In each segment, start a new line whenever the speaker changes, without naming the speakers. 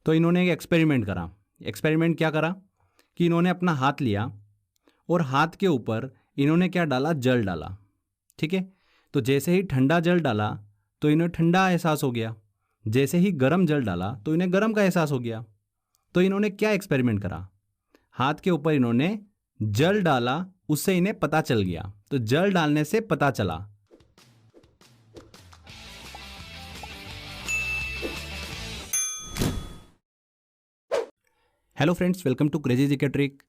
तो इन्होंने एक एक्सपेरिमेंट करा। एक्सपेरिमेंट क्या करा कि इन्होंने अपना हाथ लिया और हाथ के ऊपर इन्होंने क्या डाला, जल डाला। ठीक है, तो जैसे ही ठंडा जल डाला तो इन्हें ठंडा एहसास हो गया, जैसे ही गर्म जल डाला तो इन्हें गर्म का एहसास हो गया। तो इन्होंने क्या एक्सपेरिमेंट करा, हाथ के ऊपर इन्होंने जल डाला, उससे इन्हें पता चल गया। तो जल डालने से पता चला। Hello friends, welcome to crazy GK trick.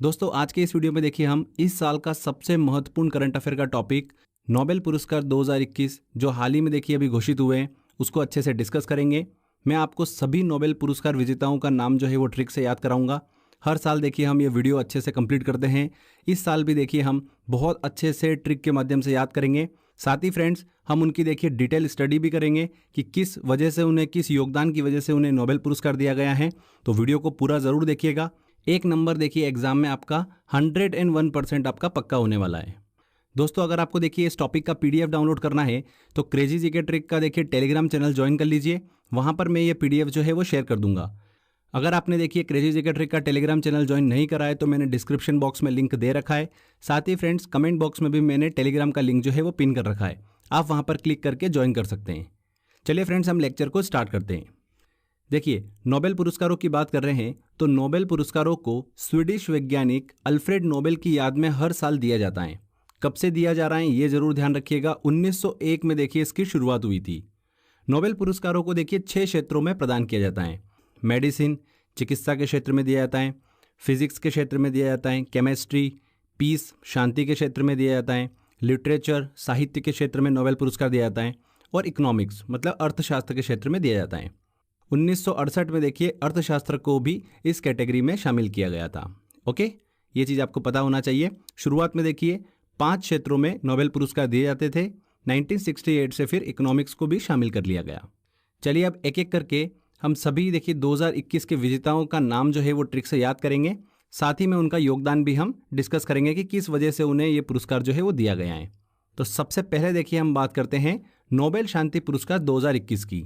दोस्तों, आज के इस वीडियो में देखिए हम इस साल का सबसे महत्वपूर्ण करंट अफेयर का टॉपिक नोबेल पुरस्कार 2021 जो हाल ही में देखिए अभी घोषित हुए हैं, उसको अच्छे से डिस्कस करेंगे। मैं आपको सभी नोबेल पुरस्कार विजेताओं का नाम जो है वो ट्रिक से याद कराऊंगा। हर साल देखिए हम ये वीडियो अच्छे से कंप्लीट करते हैं, इस साल भी देखिए हम बहुत अच्छे से ट्रिक के माध्यम से याद करेंगे। साथ ही फ्रेंड्स, हम उनकी देखिए डिटेल स्टडी भी करेंगे कि किस वजह से उन्हें, किस योगदान की वजह से उन्हें नोबेल पुरस्कार दिया गया है। तो वीडियो को पूरा ज़रूर देखिएगा। एक नंबर देखिए एग्जाम में आपका 101% आपका पक्का होने वाला है। दोस्तों, अगर आपको देखिए इस टॉपिक का PDF डाउनलोड करना है तो क्रेजी जीके ट्रिक का देखिए टेलीग्राम चैनल ज्वाइन कर लीजिए, वहाँ पर मैं ये PDF जो है वो शेयर कर दूंगा। अगर आपने देखिए क्रेजी जीके ट्रिक का टेलीग्राम चैनल ज्वाइन नहीं करा है तो मैंने डिस्क्रिप्शन बॉक्स में लिंक दे रखा है। साथ ही फ्रेंड्स, कमेंट बॉक्स में भी मैंने टेलीग्राम का लिंक जो है वो पिन कर रखा है, आप वहाँ पर क्लिक करके ज्वाइन कर सकते हैं। चलिए फ्रेंड्स, हम लेक्चर को स्टार्ट करते हैं। देखिए, नोबेल पुरस्कारों की बात कर रहे हैं तो नोबेल पुरस्कारों को स्वीडिश वैज्ञानिक अल्फ्रेड नोबेल की याद में हर साल दिया जाता है। कब से दिया जा रहा है ये जरूर ध्यान रखिएगा। 1901 में देखिए इसकी शुरुआत हुई थी। नोबेल पुरस्कारों को देखिए 6 क्षेत्रों में प्रदान किया जाता है। मेडिसिन, चिकित्सा के क्षेत्र में दिया जाता है, फिजिक्स के क्षेत्र में दिया जाता है, केमिस्ट्री, पीस, शांति के क्षेत्र में दिया जाता है, लिटरेचर, साहित्य के क्षेत्र में नोबेल पुरस्कार दिया जाता है, और इकोनॉमिक्स मतलब अर्थशास्त्र के क्षेत्र में दिया जाता है। 1968 में देखिए अर्थशास्त्र को भी इस कैटेगरी में शामिल किया गया था। ओके, ये चीज़ आपको पता होना चाहिए। शुरुआत में देखिए 5 क्षेत्रों में नोबेल पुरस्कार दिए जाते थे। 1968 से फिर इकोनॉमिक्स को भी शामिल कर लिया गया। चलिए अब एक एक करके हम सभी देखिए 2021 के विजेताओं का नाम जो है वो ट्रिक से याद करेंगे। साथ ही में उनका योगदान भी हम डिस्कस करेंगे कि किस वजह से उन्हें ये पुरस्कार जो है वो दिया गया है। तो सबसे पहले देखिए हम बात करते हैं नोबेल शांति पुरस्कार 2021 की।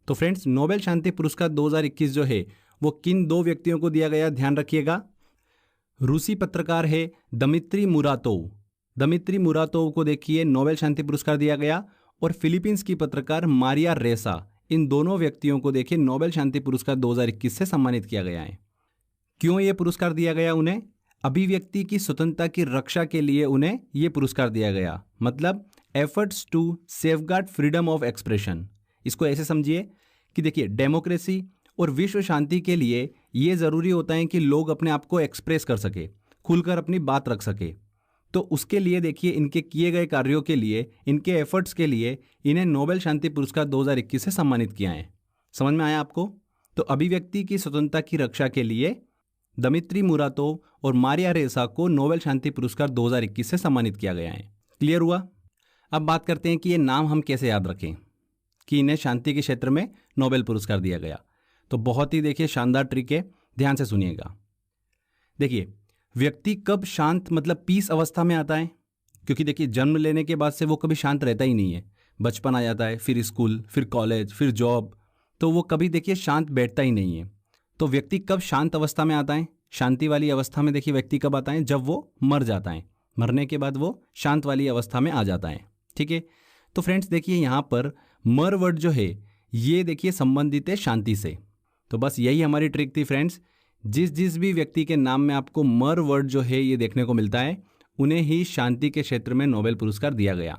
तो फ्रेंड्स, नोबेल शांति पुरस्कार 2021 जो है वो किन 2 व्यक्तियों को दिया गया, ध्यान रखिएगा। रूसी पत्रकार है दमित्री मुरातोव। दमित्री मुरातोव को देखिए नोबेल शांति पुरस्कार दिया गया। और फिलीपींस की पत्रकार मारिया रेसा, इन दोनों व्यक्तियों को देखिए नोबेल शांति पुरस्कार 2021 से सम्मानित किया गया है। क्यों ये पुरस्कार दिया गया उन्हें? अभिव्यक्ति की स्वतंत्रता की रक्षा के लिए उन्हें ये पुरस्कार दिया गया, मतलब efforts to safeguard freedom of expression. इसको ऐसे समझिए कि देखिए डेमोक्रेसी और विश्व शांति के लिए ये ज़रूरी होता है कि लोग अपने आप को एक्सप्रेस कर सके, खुलकर अपनी बात रख सके। तो उसके लिए देखिए इनके किए गए कार्यों के लिए, इनके एफर्ट्स के लिए इन्हें नोबेल शांति पुरस्कार 2021 से सम्मानित किया है। समझ में आया आपको? तो अभिव्यक्ति की स्वतंत्रता की रक्षा के लिए दमित्री मुरातोव और मारिया रेसा को नोबेल शांति पुरस्कार 2021 से सम्मानित किया गया है। क्लियर हुआ? अब बात करते हैं कि ये नाम हम कैसे याद रखें कि इन्हें शांति के क्षेत्र में नोबेल पुरस्कार दिया गया। तो बहुत ही देखिए शानदार ट्रिक है, ध्यान से सुनिएगा। देखिए, व्यक्ति कब शांत मतलब पीस अवस्था में आता है? क्योंकि देखिए जन्म लेने के बाद से वो कभी शांत रहता ही नहीं है। बचपन आ जाता है, फिर स्कूल, फिर कॉलेज, फिर जॉब, तो वो कभी देखिए शांत बैठता ही नहीं है। तो व्यक्ति कब शांत अवस्था में आता है? शांति वाली अवस्था में देखिए व्यक्ति कब आता है? जब वो मर जाता है। मरने के बाद वो शांत वाली अवस्था में आ जाता है। ठीक है, तो फ्रेंड्स देखिए यहाँ पर मर वर्ड जो है ये देखिए संबंधित है शांति से। तो बस यही हमारी ट्रिक थी फ्रेंड्स। जिस भी व्यक्ति के नाम में आपको मर वर्ड जो है ये देखने को मिलता है, उन्हें ही शांति के क्षेत्र में नोबेल पुरस्कार दिया गया।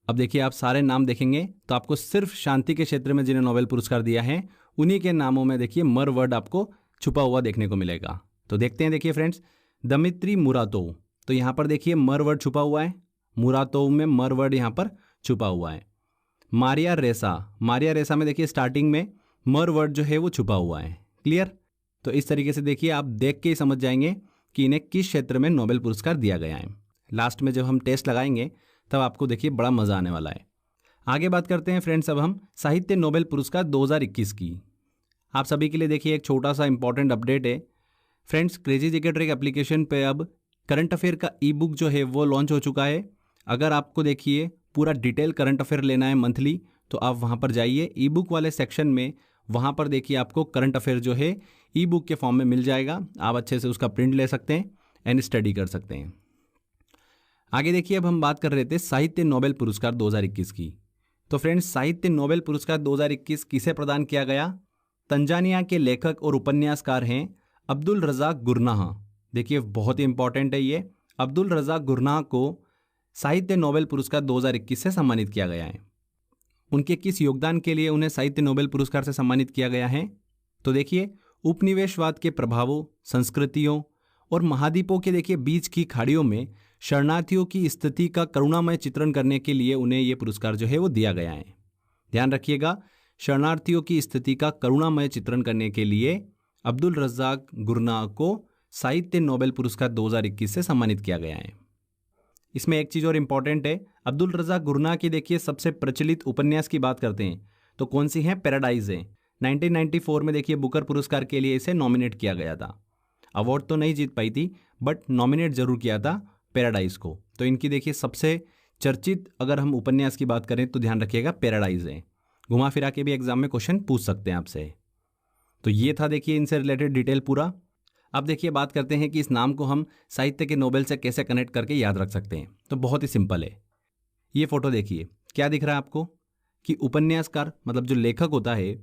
अब देखिए आप सारे नाम देखेंगे तो आपको सिर्फ शांति के क्षेत्र में जिन्हें नोबेल पुरस्कार दिया है उन्हीं के नामों में देखिए मर वर्ड आपको छुपा हुआ देखने को मिलेगा। तो देखते हैं, देखिए फ्रेंड्स, दमित्री मुरातोव, तो यहाँ पर देखिए मर वर्ड छुपा हुआ है, मुरातोव में मर वर्ड यहाँ पर छुपा हुआ है। मारिया रेसा, मारिया रेसा में देखिए स्टार्टिंग में मर वर्ड जो है वो छुपा हुआ है। क्लियर? तो इस तरीके से देखिए आप देख के ही समझ जाएंगे कि इन्हें किस क्षेत्र में नोबेल पुरस्कार दिया गया है। लास्ट में जब हम टेस्ट लगाएंगे तब आपको देखिए बड़ा मज़ा आने वाला है। आगे बात करते हैं फ्रेंड्स अब हम साहित्य नोबेल पुरस्कार 2021 की। आप सभी के लिए देखिए एक छोटा सा इंपॉर्टेंट अपडेट है friends. Crazy GK trick application पे अब करंट अफेयर का ई-बुक जो है वो लॉन्च हो चुका है। अगर आपको देखिए पूरा डिटेल करंट अफेयर लेना है मंथली, तो आप वहाँ पर जाइए, ई बुक वाले सेक्शन में वहाँ पर देखिए आपको करंट अफेयर जो है ई बुक के फॉर्म में मिल जाएगा। आप अच्छे से उसका प्रिंट ले सकते हैं एंड स्टडी कर सकते हैं। आगे देखिए, अब हम बात कर रहे थे साहित्य नोबेल पुरस्कार 2021 की। तो फ्रेंड्स, साहित्य नोबेल पुरस्कार 2021 किसे प्रदान किया गया? तंजानिया के लेखक और उपन्यासकार हैं अब्दुल रज़ाक गुरनाह। देखिए बहुत ही इंपॉर्टेंट है ये। अब्दुल रज़ाक गुरनाह को साहित्य नोबेल पुरस्कार 2021 से सम्मानित किया गया है। उनके किस योगदान के लिए उन्हें साहित्य नोबेल पुरस्कार से सम्मानित किया गया है? तो देखिए, उपनिवेशवाद के प्रभावों, संस्कृतियों और महाद्वीपों के देखिए बीच की खाड़ियों में शरणार्थियों की स्थिति का करुणामय चित्रण करने के लिए उन्हें यह पुरस्कार जो है वो दिया गया है। ध्यान रखिएगा, शरणार्थियों की स्थिति का करुणामय चित्रण करने के लिए अब्दुल रज़ाक गुरनाह को साहित्य नोबेल पुरस्कार 2021 से सम्मानित किया गया है। इसमें एक चीज़ और इम्पॉर्टेंट है, अब्दुल रज़ाक गुरनाह की देखिए सबसे प्रचलित उपन्यास की बात करते हैं तो कौन सी है? पैराडाइज है। 1994 में देखिए बुकर पुरस्कार के लिए इसे नॉमिनेट किया गया था। अवार्ड तो नहीं जीत पाई थी बट नॉमिनेट जरूर किया था पैराडाइज को। तो इनकी देखिए सबसे चर्चित अगर हम उपन्यास की बात करें तो ध्यान रखिएगा पैराडाइज है। घुमा फिरा के भी एग्जाम में क्वेश्चन पूछ सकते हैं आपसे। तो ये था देखिए इनसे रिलेटेड डिटेल पूरा। अब देखिए बात करते हैं कि इस नाम को हम साहित्य के नोबेल से कैसे कनेक्ट करके याद रख सकते हैं। तो बहुत ही सिंपल है। ये फोटो देखिए, क्या दिख रहा है आपको कि उपन्यासकार मतलब जो लेखक होता है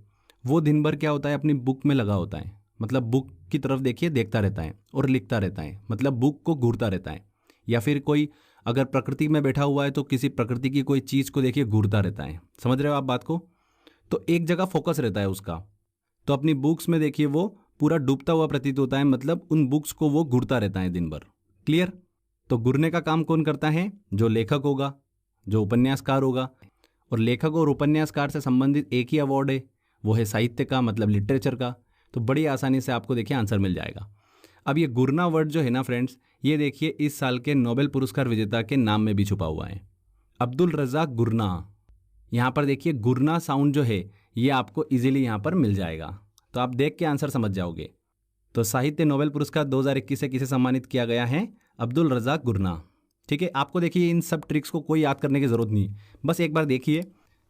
वो दिन भर क्या होता है? अपनी बुक में लगा होता है। मतलब बुक की तरफ देखिए देखता रहता है और लिखता रहता है, मतलब बुक को घूरता रहता है। या फिर कोई अगर प्रकृति में बैठा हुआ है तो किसी प्रकृति की कोई चीज़ को देखिए घूरता रहता है। समझ रहे हो आप बात को? तो एक जगह फोकस रहता है उसका। तो अपनी बुक्स में देखिए वो पूरा डूबता हुआ प्रतीत होता है, मतलब उन बुक्स को वो घूरता रहता है दिन भर। क्लियर? तो घूरने का काम कौन करता है? जो लेखक होगा, जो उपन्यासकार होगा। और लेखक और उपन्यासकार से संबंधित एक ही अवार्ड है, वो है साहित्य का, मतलब लिटरेचर का। तो बड़ी आसानी से आपको देखिए आंसर मिल जाएगा। अब ये गुरना वर्ड जो है ना फ्रेंड्स, ये देखिए इस साल के नोबेल पुरस्कार विजेता के नाम में भी छुपा हुआ है, अब्दुल रज़ाक गुरनाह। यहाँ पर देखिए गुरना साउंड जो है ये आपको इजीली यहाँ पर मिल जाएगा। तो आप देख के आंसर समझ जाओगे। तो साहित्य नोबेल पुरस्कार 2021 से किसे सम्मानित किया गया है? अब्दुल रज़ाक गुरनाह। ठीक है, आपको देखिए इन सब ट्रिक्स को कोई याद करने की ज़रूरत नहीं, बस एक बार देखिए।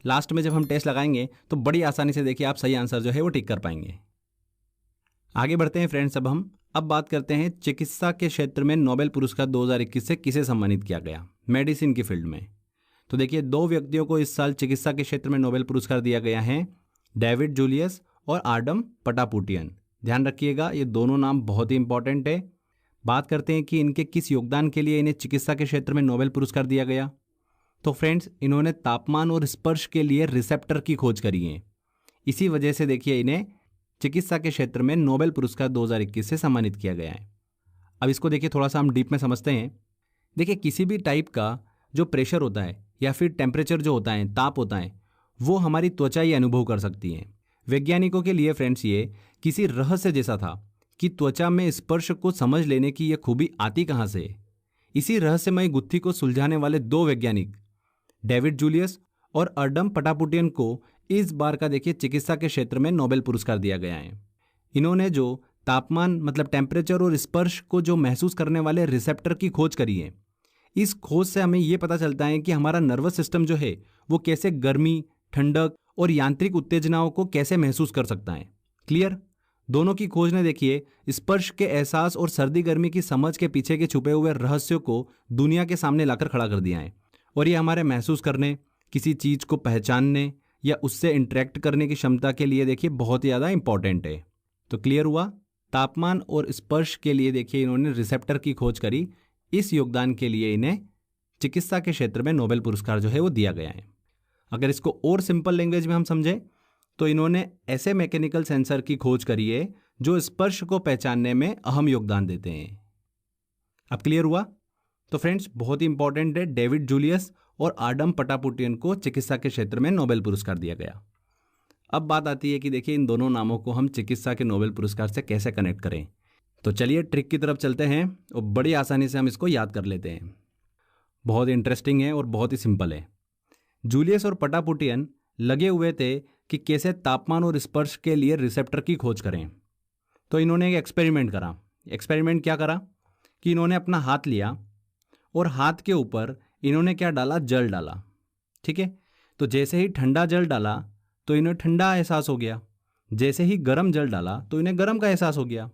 लास्ट में जब हम टेस्ट लगाएंगे तो बड़ी आसानी से देखिए आप सही आंसर जो है वो टिक कर पाएंगे। आगे बढ़ते हैं फ्रेंड्स। अब बात करते हैं चिकित्सा के क्षेत्र में नोबेल पुरस्कार 2021 से किसे सम्मानित किया गया, मेडिसिन की फील्ड में। तो देखिए 2 व्यक्तियों को इस साल चिकित्सा के क्षेत्र में नोबेल पुरस्कार दिया गया है, डेविड जूलियस और आडम पटापुटियन। ध्यान रखिएगा, ये दोनों नाम बहुत ही इंपॉर्टेंट है। बात करते हैं कि इनके किस योगदान के लिए इन्हें चिकित्सा के क्षेत्र में नोबेल पुरस्कार दिया गया। तो फ्रेंड्स, इन्होंने तापमान और स्पर्श के लिए रिसेप्टर की खोज करी है। इसी वजह से देखिए इन्हें चिकित्सा के क्षेत्र में नोबेल पुरस्कार 2021 से सम्मानित किया गया है। अब इसको देखिए थोड़ा सा हम डीप में समझते हैं। देखिए किसी भी टाइप का जो प्रेशर होता है या फिर टेम्परेचर जो होता है, ताप होता है, वो हमारी त्वचा ये अनुभव कर सकती है। वैज्ञानिकों के लिए फ्रेंड्स ये किसी रहस्य जैसा था कि त्वचा में स्पर्श को समझ लेने की ये खूबी आती कहाँ से। इसी रहस्यमय गुत्थी को सुलझाने वाले 2 वैज्ञानिक डेविड जूलियस और आडम पटापुटियन को इस बार का देखिए चिकित्सा के क्षेत्र में नोबेल पुरस्कार दिया गया है। इन्होंने जो तापमान मतलब टेम्परेचर और स्पर्श को जो महसूस करने वाले रिसेप्टर की खोज करी है, इस खोज से हमें ये पता चलता है कि हमारा नर्वस सिस्टम जो है वो कैसे गर्मी, ठंडक और यांत्रिक उत्तेजनाओं को कैसे महसूस कर सकता है। क्लियर? दोनों की खोज ने देखिए स्पर्श के एहसास और सर्दी गर्मी की समझ के पीछे के छुपे हुए रहस्यों को दुनिया के सामने लाकर खड़ा कर दिया है। और ये हमारे महसूस करने, किसी चीज़ को पहचानने या उससे इंटरेक्ट करने की क्षमता के लिए देखिए बहुत ही ज़्यादा इंपॉर्टेंट है। तो क्लियर हुआ? तापमान और स्पर्श के लिए देखिए इन्होंने रिसेप्टर की खोज करी। इस योगदान के लिए इन्हें चिकित्सा के क्षेत्र में नोबेल पुरस्कार जो है वो दिया गया है। अगर इसको और सिंपल लैंग्वेज में हम समझें तो इन्होंने ऐसे मैकेनिकल सेंसर की खोज करी है जो स्पर्श को पहचानने में अहम योगदान देते हैं। अब क्लियर हुआ? तो फ्रेंड्स बहुत ही इंपॉर्टेंट है, डेविड जूलियस और आडम पटापुटियन को चिकित्सा के क्षेत्र में नोबेल पुरस्कार दिया गया। अब बात आती है कि देखिए इन दोनों नामों को हम चिकित्सा के नोबेल पुरस्कार से कैसे कनेक्ट करें। तो चलिए ट्रिक की तरफ चलते हैं और बड़ी आसानी से हम इसको याद कर लेते हैं। बहुत इंटरेस्टिंग है और बहुत ही सिंपल है। जूलियस और पटापुटियन लगे हुए थे कि कैसे तापमान और स्पर्श के लिए रिसेप्टर की खोज करें। तो इन्होंने एक एक्सपेरिमेंट करा। एक्सपेरिमेंट क्या करा कि इन्होंने अपना हाथ लिया और हाथ के ऊपर इन्होंने क्या डाला, जल डाला। ठीक है, तो जैसे ही ठंडा जल डाला तो इन्हें ठंडा एहसास हो गया। जैसे ही गर्म जल डाला तो इन्हें गर्म का एहसास हो गया।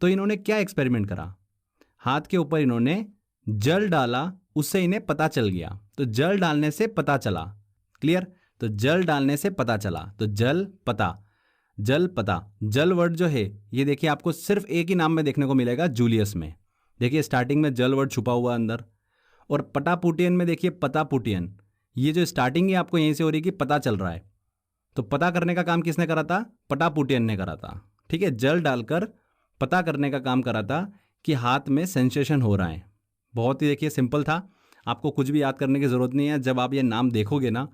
तो इन्होंने क्या एक्सपेरिमेंट करा, हाथ के ऊपर इन्होंने जल डाला, उससे इन्हें पता चल गया। तो जल डालने से पता चला, क्लियर। तो जल डालने से पता चला, तो जल पता, जल पता। जल वर्ड जो है ये देखिए आपको सिर्फ एक ही नाम में देखने को मिलेगा, जूलियस में। देखिए स्टार्टिंग में जल वर्ड छुपा हुआ अंदर, और पटापुटियन में देखिए पतापुटियन। ये जो स्टार्टिंग है आपको यहीं से हो रही है कि पता चल रहा है। तो पता करने का काम किसने करा था, पटापुटियन ने करा था। ठीक है, जल डालकर पता करने का काम करा था कि हाथ में सेंसेशन हो रहा है। बहुत ही देखिए सिंपल था, आपको कुछ भी याद करने की ज़रूरत नहीं है। जब आप ये नाम देखोगे ना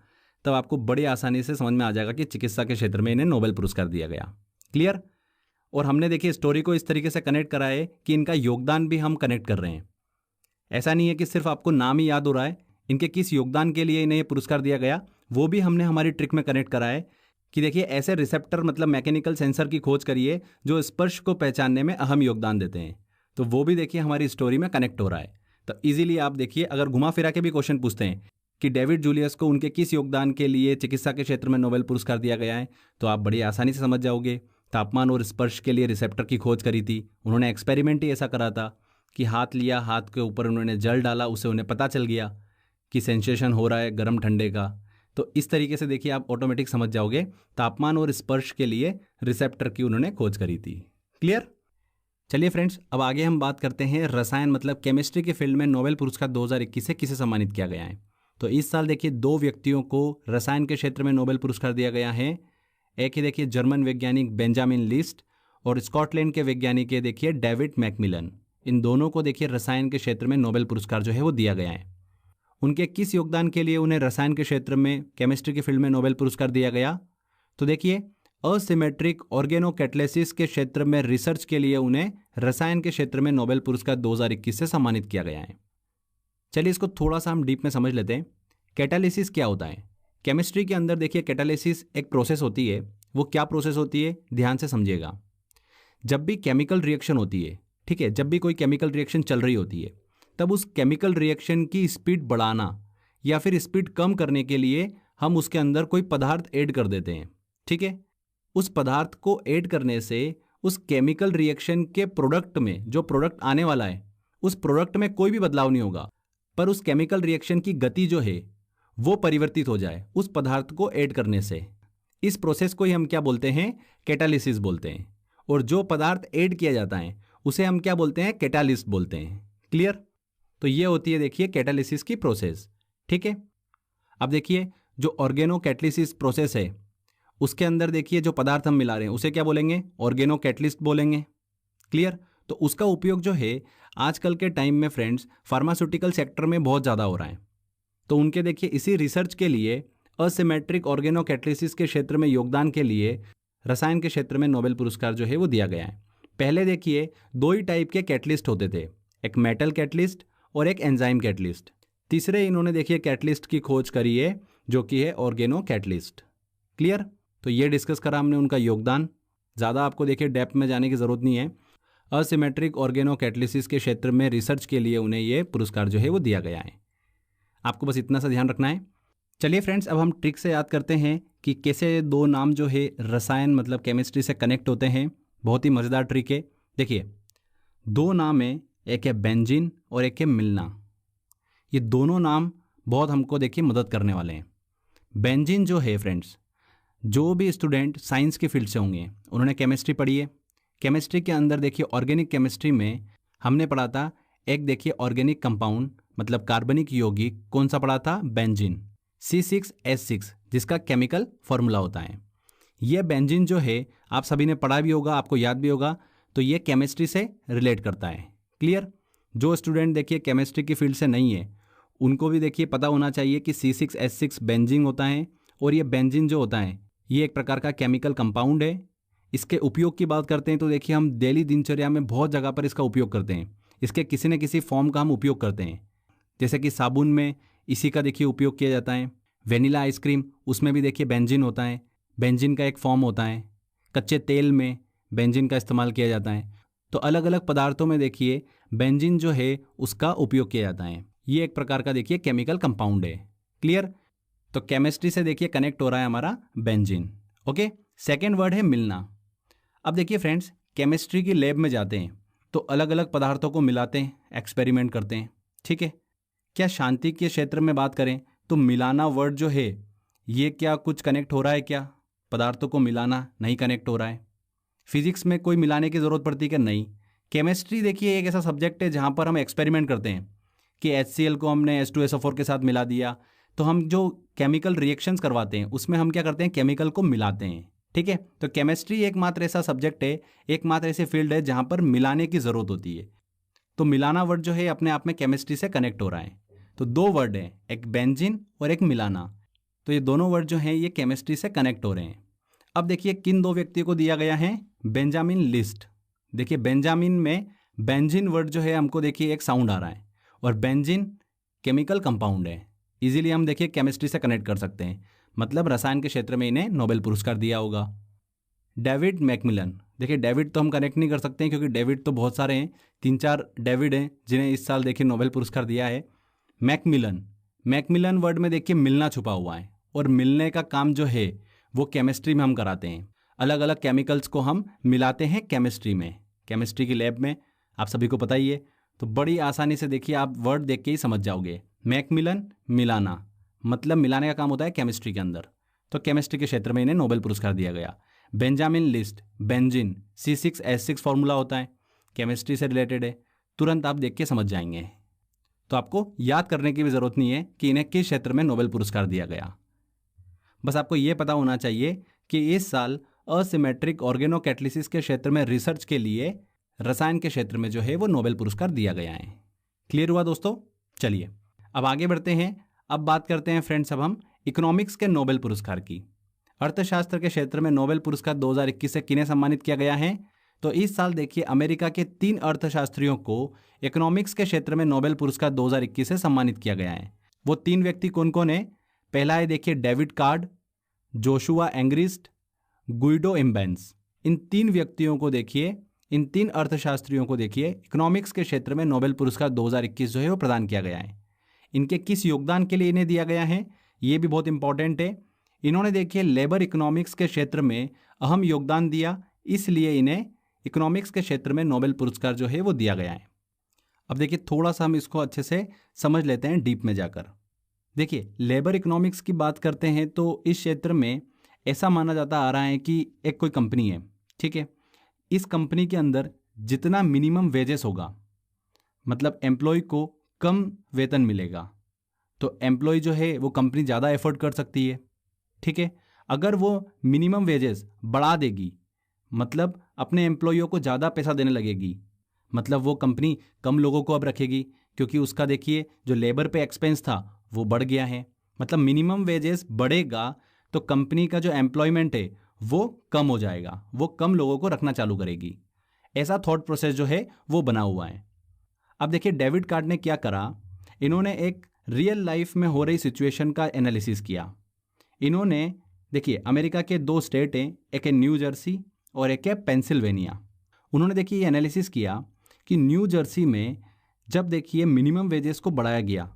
तब आपको बड़ी आसानी से समझ में आ जाएगा कि चिकित्सा के क्षेत्र में इन्हें नोबेल पुरस्कार दिया गया, क्लियर। और हमने देखिए स्टोरी को इस तरीके से कनेक्ट करा है कि इनका योगदान भी हम कनेक्ट कर रहे हैं। ऐसा नहीं है कि सिर्फ आपको नाम ही याद हो रहा है, इनके किस योगदान के लिए इन्हें ये पुरस्कार दिया गया वो भी हमने हमारी ट्रिक में कनेक्ट करा है। कि देखिए ऐसे रिसेप्टर मतलब मैकेनिकल सेंसर की खोज करिए जो स्पर्श को पहचानने में अहम योगदान देते हैं। तो वो भी देखिए हमारी स्टोरी में कनेक्ट हो रहा है। तो इजीली आप देखिए अगर घुमा फिरा के भी क्वेश्चन पूछते हैं कि डेविड जूलियस को उनके किस योगदान के लिए चिकित्सा के क्षेत्र में नोबेल पुरस्कार दिया गया है, तो आप बड़ी आसानी से समझ जाओगे। तापमान और स्पर्श के लिए रिसेप्टर की खोज करी थी, उन्होंने एक्सपेरिमेंट ही ऐसा करा था कि हाथ लिया, हाथ के ऊपर उन्होंने जल डाला, उससे उन्हें पता चल गया कि सेंसेशन हो रहा है गर्म ठंडे का। तो इस तरीके से देखिए आप ऑटोमेटिक समझ जाओगे तापमान और स्पर्श के लिए रिसेप्टर की उन्होंने खोज करी थी, क्लियर। चलिए फ्रेंड्स, अब आगे हम बात करते हैं रसायन मतलब केमिस्ट्री के फील्ड में नोबेल पुरस्कार 2021 से किसे सम्मानित किया गया है। तो इस साल देखिए 2 व्यक्तियों को रसायन के क्षेत्र में नोबेल पुरस्कार दिया गया है। एक ही देखिए जर्मन वैज्ञानिक बेंजामिन लिस्ट और स्कॉटलैंड के वैज्ञानिक है देखिए डेविड मैकमिलन। इन दोनों को देखिए रसायन के क्षेत्र में नोबेल पुरस्कार जो है वो दिया गया है। उनके किस योगदान के लिए उन्हें रसायन के क्षेत्र में केमिस्ट्री की फील्ड में नोबेल पुरस्कार दिया गया, तो देखिए असिमेट्रिक ऑर्गेनोकैटालिसिस के क्षेत्र में रिसर्च के लिए उन्हें रसायन के क्षेत्र में नोबेल पुरस्कार 2021 से सम्मानित किया गया है। चलिए इसको थोड़ा सा हम डीप में समझ लेते हैं। कैटालिसिस क्या होता है? केमिस्ट्री के अंदर देखिए कैटालिसिस एक प्रोसेस होती है। वो क्या प्रोसेस होती है, ध्यान से समझिएगा। जब भी केमिकल रिएक्शन होती है, ठीक है, जब भी कोई केमिकल रिएक्शन चल रही होती है तब उस केमिकल रिएक्शन की स्पीड बढ़ाना या फिर स्पीड कम करने के लिए हम उसके अंदर कोई पदार्थ ऐड कर देते हैं, ठीक है। उस पदार्थ को ऐड करने से उस केमिकल रिएक्शन के प्रोडक्ट में, जो प्रोडक्ट आने वाला है, उस प्रोडक्ट में कोई भी बदलाव नहीं होगा, पर उस केमिकल रिएक्शन की गति जो है वो परिवर्तित हो जाए उस पदार्थ को ऐड करने से। इस प्रोसेस को ही हम क्या बोलते हैं, कैटालिसिस बोलते हैं। और जो पदार्थ ऐड किया जाता है उसे हम क्या बोलते हैं, कैटालिस्ट बोलते हैं, क्लियर। तो ये होती है देखिए कैटालिसिस की प्रोसेस, ठीक है। अब देखिए जो ऑर्गेनोकैटालिसिस प्रोसेस है उसके अंदर देखिए जो पदार्थ हम मिला रहे हैं उसे क्या बोलेंगे, ऑर्गेनोकैटलिस्ट बोलेंगे, क्लियर। तो उसका उपयोग जो है आजकल के टाइम में फ्रेंड्स फार्मास्यूटिकल सेक्टर में बहुत ज़्यादा हो रहा है। तो उनके देखिए इसी रिसर्च के लिए असिमेट्रिक ऑर्गेनोकैटालिसिस के क्षेत्र में योगदान के लिए रसायन के क्षेत्र में नोबेल पुरस्कार जो है वो दिया गया है। पहले देखिए 2 ही टाइप के कैटलिस्ट होते थे, एक मेटल कैटलिस्ट और एक एंजाइम कैटलिस्ट। तीसरे इन्होंने देखिए कैटलिस्ट की खोज करी है जो कि है ऑर्गेनोकैटालिस्ट, क्लियर। तो ये डिस्कस करा हमने उनका योगदान। ज़्यादा आपको देखिए डेप्थ में जाने की ज़रूरत नहीं है। असिमेट्रिक ऑर्गेनोकैटालिसिस के क्षेत्र में रिसर्च के लिए उन्हें ये पुरस्कार जो है वो दिया गया है। आपको बस इतना सा ध्यान रखना है। चलिए फ्रेंड्स, अब हम ट्रिक से याद करते हैं कि कैसे 2 नाम जो है रसायन मतलब केमिस्ट्री से कनेक्ट होते हैं। बहुत ही मज़ेदार ट्रिक है। देखिए 2 नाम है, एक है बेंजीन और एक है मिलना। ये दोनों नाम बहुत हमको देखिए मदद करने वाले हैं। बेंजीन जो है फ्रेंड्स, जो भी स्टूडेंट साइंस के फील्ड से होंगे उन्होंने केमिस्ट्री पढ़ी है। केमिस्ट्री के अंदर देखिए ऑर्गेनिक केमिस्ट्री में हमने पढ़ा था एक देखिए ऑर्गेनिक कंपाउंड मतलब कार्बनिक यौगिक, कौन सा पढ़ा था, बेंजीन, C6H6, जिसका केमिकल फॉर्मूला होता है। ये बेंजीन जो है आप सभी ने पढ़ा भी होगा, आपको याद भी होगा। तो ये केमिस्ट्री से रिलेट करता है, क्लियर। जो स्टूडेंट देखिए केमिस्ट्री की फील्ड से नहीं है उनको भी देखिए पता होना चाहिए कि C6H6 बेंजीन होता है। और ये बेंजीन जो होता है ये एक प्रकार का केमिकल कंपाउंड है। इसके उपयोग की बात करते हैं तो देखिए हम डेली दिनचर्या में बहुत जगह पर इसका उपयोग करते हैं। इसके किसी न किसी फॉर्म का हम उपयोग करते हैं, जैसे कि साबुन में इसी का देखिए उपयोग किया जाता है। वेनिला आइसक्रीम, उसमें भी देखिए बेंजीन होता है, बेंजीन का एक फॉर्म होता है। कच्चे तेल में बेंजीन का इस्तेमाल किया जाता है। तो अलग अलग पदार्थों में देखिए बेंजीन जो है उसका उपयोग किया जाता है। ये एक प्रकार का देखिए केमिकल कंपाउंड है, क्लियर। तो केमिस्ट्री से देखिए कनेक्ट हो रहा है हमारा बेंजीन, ओके। सेकेंड वर्ड है मिलना। अब देखिए फ्रेंड्स, केमिस्ट्री की लैब में जाते हैं तो अलग अलग पदार्थों को मिलाते हैं, एक्सपेरिमेंट करते हैं, ठीक है। क्या शांति के क्षेत्र में बात करें तो मिलाना वर्ड जो है ये क्या कुछ कनेक्ट हो रहा है? क्या पदार्थों को मिलाना नहीं कनेक्ट हो रहा है? फिजिक्स में कोई मिलाने की ज़रूरत पड़ती है क्या? नहीं। केमिस्ट्री देखिए एक ऐसा सब्जेक्ट है जहाँ पर हम एक्सपेरिमेंट करते हैं कि HCl को हमने H2SO4 के साथ मिला दिया, तो हम जो केमिकल रिएक्शंस करवाते हैं उसमें हम क्या करते हैं, केमिकल को मिलाते हैं, ठीक है। तो केमिस्ट्री एकमात्र ऐसा सब्जेक्ट है, एकमात्र ऐसी फील्ड है जहाँ पर मिलाने की ज़रूरत होती है। तो मिलाना वर्ड जो है अपने आप में केमिस्ट्री से कनेक्ट हो रहा है। तो दो वर्ड हैं, एक बेंजीन और एक मिलाना। तो ये दोनों वर्ड जो हैं ये केमिस्ट्री से कनेक्ट हो रहे हैं। अब देखिए किन दो व्यक्तियों को दिया गया है, बेंजामिन लिस्ट। देखिए बेंजामिन में बेंजीन वर्ड जो है हमको देखिए एक साउंड आ रहा है, और बेंजीन केमिकल कंपाउंड है। इजीली हम देखिए केमिस्ट्री से कनेक्ट कर सकते हैं, मतलब रसायन के क्षेत्र में इन्हें नोबेल पुरस्कार दिया होगा। डेविड मैकमिलन, देखिए डेविड तो हम कनेक्ट नहीं कर सकते हैं क्योंकि डेविड तो बहुत सारे हैं, 3-4 डेविड हैं जिन्हें इस साल देखिए नोबेल पुरस्कार दिया है। मैकमिलन वर्ड में देखिए मिलना छुपा हुआ है, और मिलने का काम जो है वो केमिस्ट्री में हम कराते हैं। अलग अलग केमिकल्स को हम मिलाते हैं केमिस्ट्री में, केमिस्ट्री की लैब में, आप सभी को पता ही है। तो बड़ी आसानी से देखिए आप वर्ड देख के ही समझ जाओगे। मैकमिलन मिलाना, मतलब मिलाने का काम होता है केमिस्ट्री के अंदर, तो केमिस्ट्री के क्षेत्र में इन्हें नोबेल पुरस्कार दिया गया। Benjamin list, benzene C6H6 formula होता है, केमिस्ट्री से रिलेटेड है, तुरंत आप देख के समझ जाएंगे। तो आपको याद करने की भी ज़रूरत नहीं है कि इन्हें किस क्षेत्र में नोबेल पुरस्कार दिया गया। बस आपको ये पता होना चाहिए कि इस साल असिमेट्रिक ऑर्गेनोकैटलिसिस के क्षेत्र में रिसर्च के लिए रसायन के क्षेत्र में जो है वो नोबेल पुरस्कार दिया गया है। क्लियर हुआ दोस्तों? चलिए अब आगे बढ़ते हैं। अब बात करते हैं फ्रेंड्स, अब हम इकोनॉमिक्स के नोबेल पुरस्कार की। अर्थशास्त्र के क्षेत्र में नोबेल पुरस्कार 2021 से किन्हें सम्मानित किया गया है? तो इस साल देखिए अमेरिका के 3 अर्थशास्त्रियों को इकोनॉमिक्स के क्षेत्र में नोबेल पुरस्कार 2021 से सम्मानित किया गया है। वो 3 व्यक्ति कौन कौन है? पहला है देखिए David Card, Joshua Angrist, Guido Imbens. इन 3 व्यक्तियों को देखिए, इन 3 अर्थशास्त्रियों को देखिए इकोनॉमिक्स के क्षेत्र में नोबेल पुरस्कार 2021 जो है वो प्रदान किया गया है। इनके किस योगदान के लिए इन्हें दिया गया है ये भी बहुत इंपॉर्टेंट है। इन्होंने देखिए लेबर इकोनॉमिक्स के क्षेत्र में अहम योगदान दिया, इसलिए इन्हें इकोनॉमिक्स के क्षेत्र में नोबेल पुरस्कार जो है वो दिया गया है। अब देखिए थोड़ा सा हम इसको अच्छे से समझ लेते हैं डीप में जाकर। देखिए लेबर इकोनॉमिक्स की बात करते हैं तो इस क्षेत्र में ऐसा माना जाता आ रहा है कि एक कोई कंपनी है, ठीक है, इस कंपनी के अंदर जितना मिनिमम वेजेस होगा, मतलब एम्प्लॉय को कम वेतन मिलेगा, तो एम्प्लॉय जो है वो कंपनी ज़्यादा एफर्ट कर सकती है, ठीक है। अगर वो मिनिमम वेजेस बढ़ा देगी, मतलब अपने एम्प्लॉयों को ज़्यादा पैसा देने लगेगी, मतलब वो कंपनी कम लोगों को अब रखेगी, क्योंकि उसका देखिए जो लेबर पे एक्सपेंस था वो बढ़ गया है। मतलब मिनिमम वेजेस बढ़ेगा तो कंपनी का जो एम्प्लॉयमेंट है वो कम हो जाएगा, वो कम लोगों को रखना चालू करेगी। ऐसा थॉट प्रोसेस जो है वो बना हुआ है। अब देखिए डेविड कार्ड ने क्या करा, इन्होंने एक रियल लाइफ में हो रही सिचुएशन का एनालिसिस किया। इन्होंने देखिए अमेरिका के 2 स्टेट हैं, एक है न्यू जर्सी और एक है पेंसिल्वेनिया। उन्होंने देखिए ये एनालिसिस किया कि न्यू जर्सी में जब देखिए मिनिमम वेजेस को बढ़ाया गया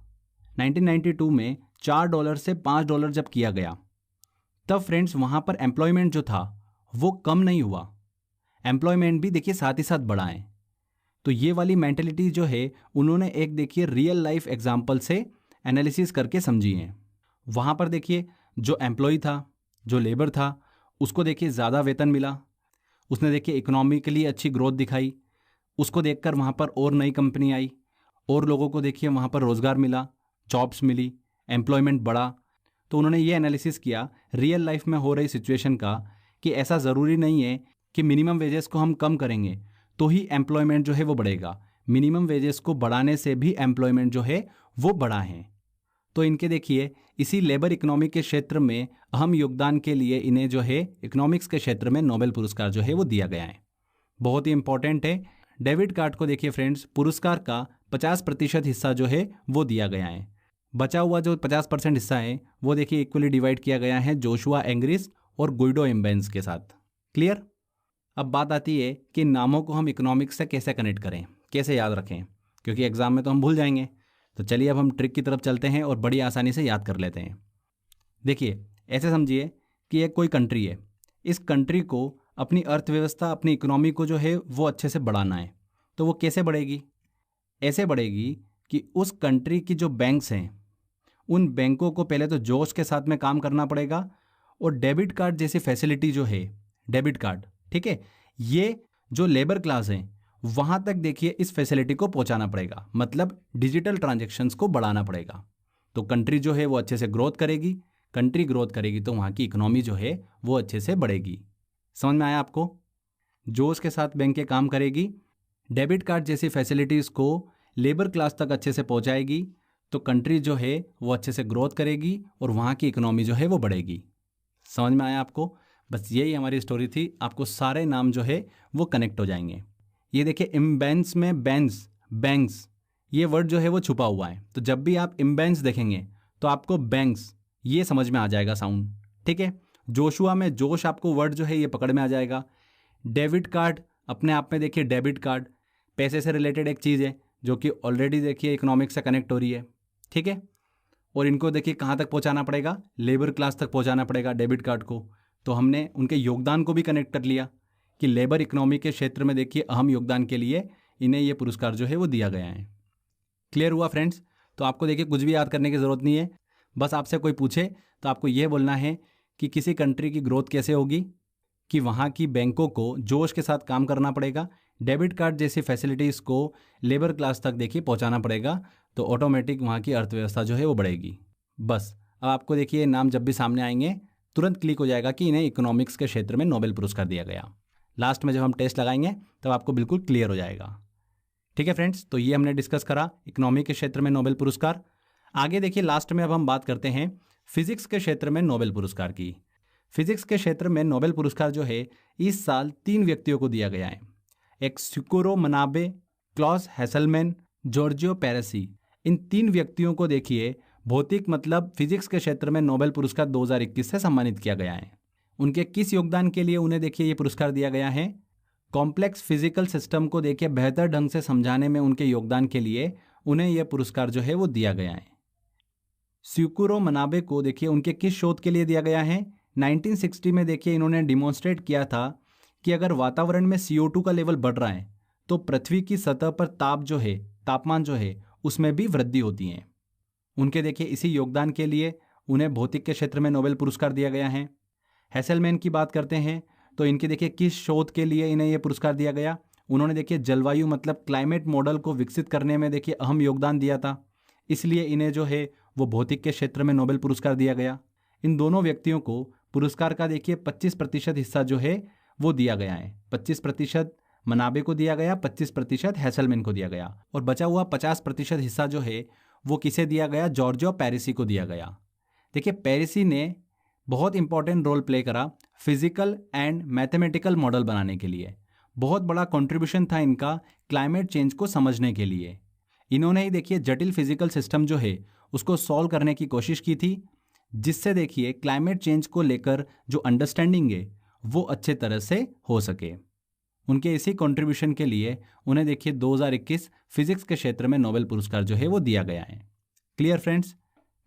1992 में $4 से $5 जब किया गया, तब फ्रेंड्स वहाँ पर एम्प्लॉयमेंट जो था वो कम नहीं हुआ, एम्प्लॉयमेंट भी देखिए साथ ही साथ बढ़ा है। तो ये वाली मेंटेलिटी जो है उन्होंने एक देखिए रियल लाइफ एग्जाम्पल से एनालिसिस करके समझी है। वहाँ पर देखिए जो एम्प्लॉय था, जो लेबर था, उसको देखिए ज़्यादा वेतन मिला, उसने देखिए इकोनॉमिकली अच्छी ग्रोथ दिखाई, उसको देखकर वहाँ पर और नई कंपनी आई, और लोगों को देखिए वहाँ पर रोज़गार मिला, जॉब्स मिली, एम्प्लॉयमेंट बढ़ा। तो उन्होंने ये एनालिसिस किया रियल लाइफ में हो रही सिचुएशन का कि ऐसा ज़रूरी नहीं है कि मिनिमम वेजेस को हम कम करेंगे तो ही एम्प्लॉयमेंट जो है वो बढ़ेगा, मिनिमम वेजेस को बढ़ाने से भी एम्प्लॉयमेंट जो है वो बढ़ा है। तो इनके देखिए इसी लेबर इकोनॉमी के क्षेत्र में अहम योगदान के लिए इन्हें जो है इकोनॉमिक्स के क्षेत्र में नोबेल पुरस्कार जो है वो दिया गया है। बहुत ही इंपॉर्टेंट है। डेविड कार्ड को देखिए फ्रेंड्स पुरस्कार का 50% हिस्सा जो है वो दिया गया है। बचा हुआ जो 50% हिस्सा है वो देखिए इक्वली डिवाइड किया गया है जोशुआ एंग्रिस्ट और गुइडो इम्बेंस के साथ। क्लियर? अब बात आती है कि नामों को हम इकोनॉमिक्स से कैसे कनेक्ट करें, कैसे याद रखें, क्योंकि एग्जाम में तो हम भूल जाएंगे। तो चलिए अब हम ट्रिक की तरफ चलते हैं और बड़ी आसानी से याद कर लेते हैं। देखिए ऐसे समझिए कि एक कोई कंट्री है, इस कंट्री को अपनी अर्थव्यवस्था, अपनी इकोनॉमी को जो है वो अच्छे से बढ़ाना है। तो वो कैसे बढ़ेगी? ऐसे बढ़ेगी कि उस कंट्री की जो बैंक्स हैं, उन बैंकों को पहले तो जोश के साथ में काम करना पड़ेगा, और डेबिट कार्ड जैसी फैसिलिटी जो है, डेबिट कार्ड, ठीक है, ये जो लेबर क्लास है वहाँ तक देखिए इस फैसिलिटी को पहुँचाना पड़ेगा, मतलब डिजिटल ट्रांजेक्शन्स को बढ़ाना पड़ेगा। तो कंट्री जो है वो अच्छे से ग्रोथ करेगी। कंट्री ग्रोथ करेगी तो वहाँ की इकोनॉमी जो है वो अच्छे से बढ़ेगी। समझ में आया आपको? जोश के साथ बैंकें काम करेगी, डेबिट कार्ड जैसी फैसिलिटीज़ को लेबर क्लास तक अच्छे से पहुँचाएगी, तो कंट्री जो है वो अच्छे से ग्रोथ करेगी और वहाँ की इकोनॉमी जो है वो बढ़ेगी। समझ में आया आपको? बस यही हमारी स्टोरी थी। आपको सारे नाम जो है वो कनेक्ट हो जाएंगे। ये देखिए, इम्बेंस में बैंस, बैंक्स, ये वर्ड जो है वो छुपा हुआ है। तो जब भी आप इम्बेंस देखेंगे तो आपको बैंक्स ये समझ में आ जाएगा साउंड, ठीक है। जोशुआ में जोश आपको वर्ड जो है ये पकड़ में आ जाएगा। डेबिट कार्ड अपने आप में देखिए, डेबिट कार्ड पैसे से रिलेटेड एक चीज़ है जो कि ऑलरेडी देखिए इकोनॉमिक्स से कनेक्ट हो रही है, ठीक है। और इनको देखिए कहाँ तक पहुँचाना पड़ेगा? लेबर क्लास तक पहुँचाना पड़ेगा डेबिट कार्ड को। तो हमने उनके योगदान को भी कनेक्ट कर लिया कि लेबर इकोनॉमी के क्षेत्र में देखिए अहम योगदान के लिए इन्हें ये पुरस्कार जो है वो दिया गया है। क्लियर हुआ फ्रेंड्स? तो आपको देखिए कुछ भी याद करने की ज़रूरत नहीं है। बस आपसे कोई पूछे तो आपको ये बोलना है कि किसी कंट्री की ग्रोथ कैसे होगी, कि वहाँ की बैंकों को जोश के साथ काम करना पड़ेगा, डेबिट कार्ड जैसी फैसिलिटीज़ को लेबर क्लास तक देखिए पहुँचाना पड़ेगा, तो ऑटोमेटिक वहाँ की अर्थव्यवस्था जो है वो बढ़ेगी। बस अब आपको देखिए नाम जब भी सामने आएंगे तुरंत क्लिक हो जाएगा कि इन्हें इकोनॉमिक्स के क्षेत्र में नोबेल पुरस्कार दिया गया। लास्ट में जब हम टेस्ट लगाएंगे तब आपको बिल्कुल क्लियर हो जाएगा। ठीक है फ्रेंड्स, तो ये हमने डिस्कस करा इकोनॉमी के क्षेत्र में नोबेल पुरस्कार। आगे देखिए लास्ट में अब हम बात करते हैं फिजिक्स के क्षेत्र में नोबेल पुरस्कार की। फिजिक्स के क्षेत्र में नोबेल पुरस्कार जो है इस साल 3 व्यक्तियों को दिया गया है। एक सिकुरो मनाबे, क्लॉस हैसलमैन, जॉर्जियो पेरेसी। इन 3 व्यक्तियों को देखिए भौतिक मतलब फिजिक्स के क्षेत्र में नोबेल पुरस्कार 2021 से सम्मानित किया गया है। उनके किस योगदान के लिए उन्हें देखिए ये पुरस्कार दिया गया है? कॉम्प्लेक्स फिजिकल सिस्टम को देखिए बेहतर ढंग से समझाने में उनके योगदान के लिए उन्हें यह पुरस्कार जो है वो दिया गया है। सिकुरो मनाबे को देखिए उनके किस शोध के लिए दिया गया है? 1960 में देखिए इन्होंने डिमॉन्स्ट्रेट किया था कि अगर वातावरण में CO2 का लेवल बढ़ रहा है तो पृथ्वी की सतह पर तापमान जो है उसमें भी वृद्धि होती है। उनके देखिए इसी योगदान के लिए उन्हें भौतिक के क्षेत्र में नोबेल पुरस्कार दिया गया है। हैसलमैन की बात करते हैं तो इनके देखिए किस शोध के लिए इन्हें यह पुरस्कार दिया गया? उन्होंने देखिए जलवायु मतलब क्लाइमेट मॉडल को विकसित करने में देखिए अहम योगदान दिया था, इसलिए इन्हें जो है वो भौतिक के क्षेत्र में नोबेल पुरस्कार दिया गया। इन दोनों व्यक्तियों को पुरस्कार का देखिए 25% हिस्सा जो है वो दिया गया है। 25% मनाबे को दिया गया, 25% हैसलमैन को दिया गया, और बचा हुआ 50% हिस्सा जो है वो किसे दिया गया? जॉर्जियो पेरेसी को दिया गया। देखिए पेरेसी ने बहुत इंपॉर्टेंट रोल प्ले करा फिजिकल एंड मैथमेटिकल मॉडल बनाने के लिए। बहुत बड़ा कंट्रीब्यूशन था इनका क्लाइमेट चेंज को समझने के लिए। इन्होंने ही देखिए जटिल फिजिकल सिस्टम जो है उसको सॉल्व करने की कोशिश की थी, जिससे देखिए क्लाइमेट चेंज को लेकर जो अंडरस्टैंडिंग है वो अच्छे तरह से हो सके। उनके इसी कंट्रीब्यूशन के लिए उन्हें देखिए 2021 फिजिक्स के क्षेत्र में नोबेल पुरस्कार जो है वो दिया गया है। Clear friends?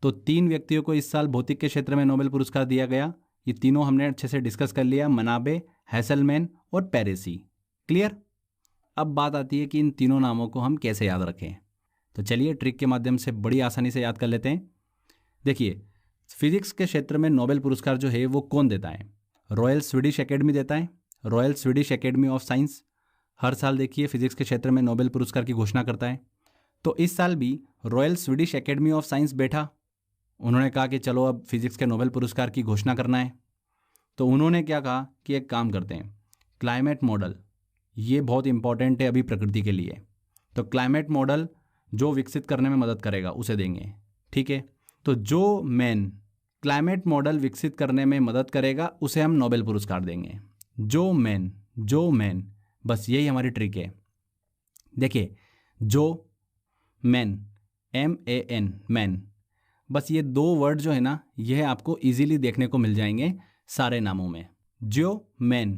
तो 3 व्यक्तियों को इस साल भौतिक के क्षेत्र में नोबेल पुरस्कार दिया गया। ये तीनों हमने अच्छे से डिस्कस कर लिया, मनाबे, हैसलमैन और पेरेसी। क्लियर? अब बात आती है कि इन तीनों नामों को हम कैसे याद रखें। तो चलिए ट्रिक के माध्यम से बड़ी आसानी से याद कर लेते हैं। देखिए फिजिक्स के क्षेत्र में नोबेल पुरस्कार जो है वो कौन देता है? रॉयल स्वीडिश एकेडमी देता है, royal Swedish academy of science. हर साल देखिए फिजिक्स के क्षेत्र में नोबेल पुरस्कार की घोषणा करता है। तो इस साल भी royal Swedish academy of science बैठा, उन्होंने कहा कि चलो अब फिजिक्स के नोबेल पुरस्कार की घोषणा करना है। तो उन्होंने क्या कहा कि एक काम करते हैं, क्लाइमेट मॉडल, ये बहुत इंपॉर्टेंट है अभी प्रकृति के लिए, तो क्लाइमेट मॉडल जो विकसित करने में मदद करेगा उसे देंगे। ठीक है, तो जो मैन क्लाइमेट मॉडल विकसित करने में मदद करेगा उसे हम नोबेल पुरस्कार देंगे। जो मैन, बस यही हमारी ट्रिक है। देखिए जो मैन, MAN, मैन, बस ये 2 वर्ड जो है ना यह आपको इजीली देखने को मिल जाएंगे सारे नामों में। जो मैन